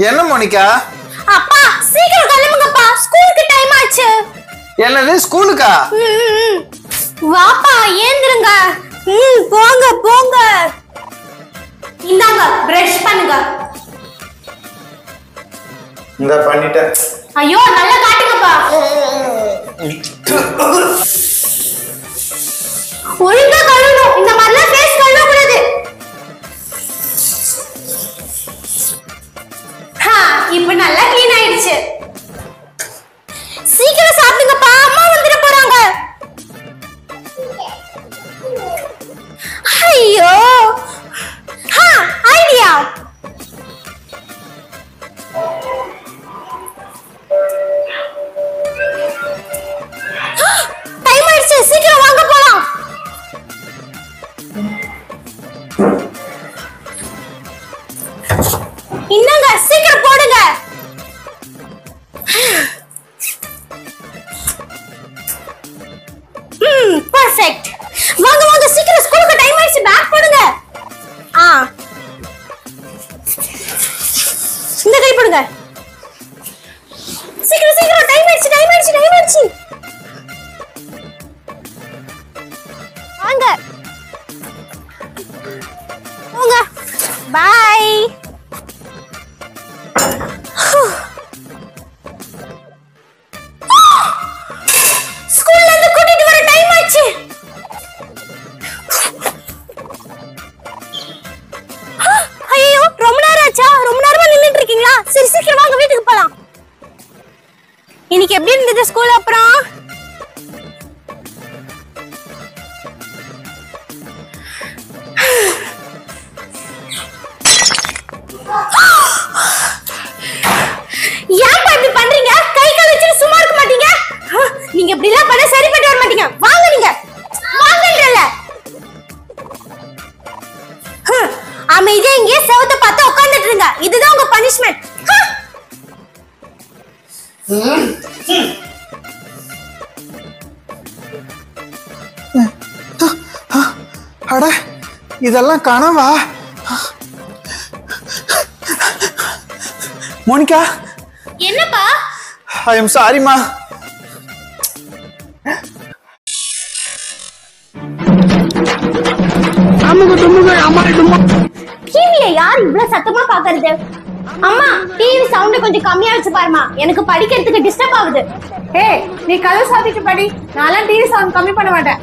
என்ன மோனிகா? அப்பா சீக்கிரம் கிளம்புங்கப்பா, ஸ்கூலுக்கு டைம் ஆச்சு. என்னது ஸ்கூலுக்கா? வாப்பா ஏந்திருங்க. போங்க போங்க. இந்தாங்க பிரஷ் பண்ணுங்க. இந்த பண்ணிட்டேன். ஐயோ நல்லா காட்டுங்கப்பா. ஒழுங்கா கழுவணும். இந்த மாதிரிலாம் ஃபேஸ் கழுவ கூடாது. இப்ப நல்லா க்ளீன் ஆயிடுச்சு. சீக்கிரம் சாப்பிடுங்கப்பா, அம்மா வந்துட போறாங்க. ஐயோ ஐடியா. டைம் ஆயிடுச்சு, சீக்கிரம் வாங்க போலாம். இன்னங்க சீக்கிரம் போடுங்க. பெர்ஃபெக்ட். வாங்க வாங்க சீக்கிரம், ஸ்கூலுக்கு டைம் ஆயிடுச்சு. பேக் போடுங்க. இந்த கை போடுங்க. சீக்கிரம் சீக்கிரம், டைம் ஆயிடுச்சு டைம் ஆயிடுச்சு டைம் ஆயிடுச்சு. வாங்க போங்க. பை. ஸ்கூல்ல இருந்து கூட்டிட்டு வர டைம் ஆச்சு. ஐயோ ரொம்ப நேரம் ஆச்சா? ரொம்ப நேரமா நின்னுட்டு இருக்கீங்களா? சரி சீக்கிரம் வாங்க, வீட்டுக்கு போலாம். இன்னைக்கு எப்படி இருந்தது ஸ்கூல்? அப்புறம் ஏன் இப்படி பண்றீங்க? கை கால் வச்சுட்டு சும்மா இருக்க மாட்டீங்க? நீங்க இப்படி எல்லாம் பண்ண சரிப்பட்டு வர மாட்டீங்க. வாங்க, நீங்க வாங்கன்றல. அமைதியா இங்கே செவத்தை பார்த்து உட்கார்ந்துட்டு இருங்க. இதுதான் உங்க பனிஷ்மெண்ட். அட இதெல்லாம் கனவா? மோனிகா. என்னப்பா? ஐ எம் சாரிமா. டிவியை யார் இவ்வளவு சத்தமா பாக்குறது? அம்மா டிவி சவுண்ட் கொஞ்சம் கம்மியா வச்சு பாருமா, எனக்கு படிக்கிறதுக்கு டிஸ்டர்ப் ஆகுது. ஏய் நீ கதவு சாத்திட்டு படி, நான் டிவி சவுண்ட் கம்மி பண்ண மாட்டேன்.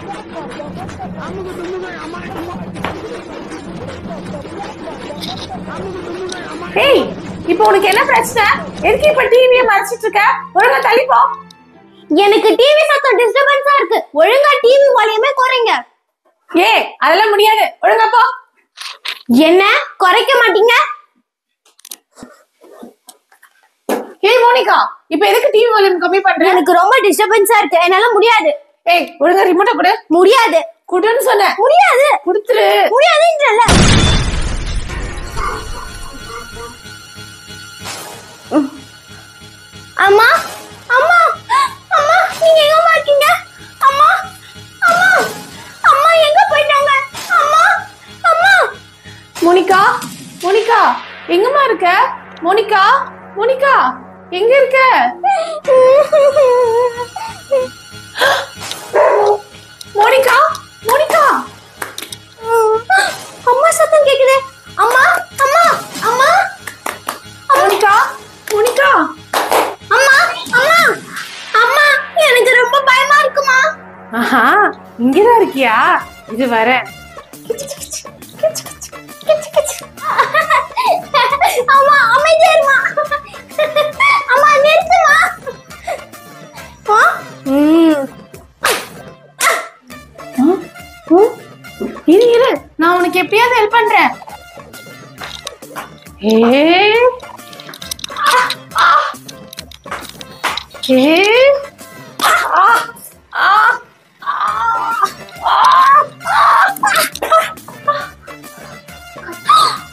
ஏய் இப்போ உனக்கு என்ன பிரச்சனை? எதுக்கு இப்ப டிவியை மறைச்சிட்டு இருக்க? ஒழுங்கா தள்ளிப்போ. எனக்கு டிவி சத்தம் டிஸ்டர்பன்ஸா இருக்கு. ஒழுங்கா டிவி வால்யூமே குறைங்க. ஏய் அதெல்லாம் முடியாது, ஒழுங்கா போ. என்ன குறைக்க மாட்டீங்க? ஏய் மோனிகா, இப்போ எதுக்கு டிவி வால்யூம் கம்மி பண்ற? எனக்கு ரொம்ப டிஸ்டர்பன்ஸா இருக்கு, என்னால முடியாது. ஏய் ஒழுங்கா ரிமோட்ட கொடு. முடியாது. குடுன்னு சொன்ன. முடியாது. குடுத்துரு. முடியாதுன்றல. அம்மா அம்மா அம்மா, நீங்க எங்க இருக்கீங்க? அம்மா அம்மா அம்மா எங்க போயிட்டாங்க? அம்மா அம்மா. மோனிகா மோனிகா எங்கம்மா இருக்க? மோனிகா மோனிகா எங்க இருக்க? Monica Monica. அம்மா சத்தம் கேக்குது. அம்மா அம்மா அம்மா. Monica Monica. அம்மா அம்மா அம்மா, எனக்கு ரொம்ப பயமா இருக்குமா. ஆஹா இங்கதான் இருக்கியா? இது வர. அம்மா அமைதியா இருமா. அம்மா நிறுத்துமா. இரு இரு, நான் உனக்கு எப்படியாவது ஹெல்ப் பண்றேன்.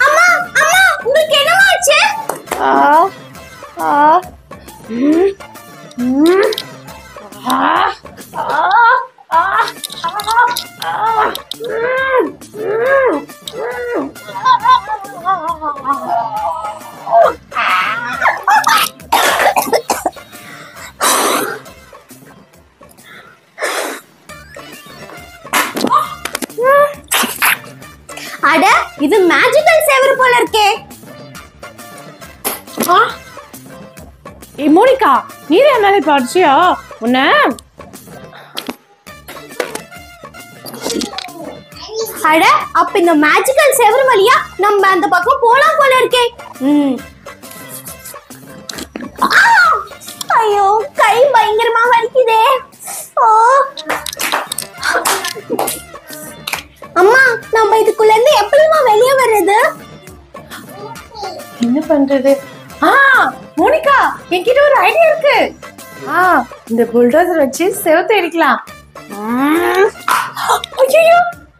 அம்மா அம்மா, உங்களுக்கு என்னமா ஆச்சு? போல இருக்கே. ஏய் மோனிகா, நீரே மேலே பாடிச்சியா உன்ன? அட, அப்ப இந்த மேஜிக்கல் செவரு வழியா நம்ம அந்த பக்கம் போலாம் போல இருக்கே. ஐயோ, கை பயங்கரமா வலிக்குதே. அம்மா, நம்ம இதுக்குள்ள இருந்து எப்படிமா வெளியே வர்றது? என்ன பண்றது? மோனிகா, என்கிட்ட ஒரு ஐடியா இருக்கு. இந்த புல்டோசர் வச்சு செவத்தை அடிக்கலாம். ஐயோ,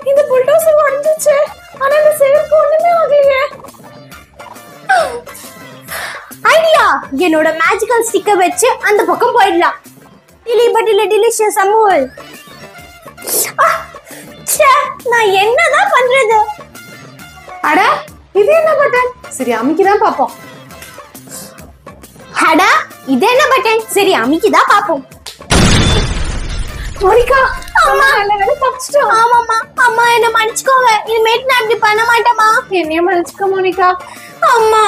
இந்த புல்டோசர் உடைஞ்சிச்சு. ஆனா இந்த செவருக்கு ஒண்ணுமே ஆகலையே. ஐடியா, என்னோட மேஜிக்கல் ஸ்டிக்கர் வச்சு அந்த பக்கம் போயிடலாம். டிலிஷியஸ் அமுல். நான் என்னதான் பண்றது? அட, இது என்ன பட்டன்? சரி, அமுக்கிதான் பாப்போம். அட, இது என்ன பட்டன்? சரி, அமுக்கிதான் பாப்போம். மோனிகா, அம்மா, தப்பிச்சிட்டோம். ஆமாம்மா, அம்மா என்ன மன்னிச்சுக்கோங்க. இனிமேட்டு நான் இப்படி பண்ண மாட்டேமா. என்னைய மன்னிச்சுக்கோ மோனிகா. அம்மா.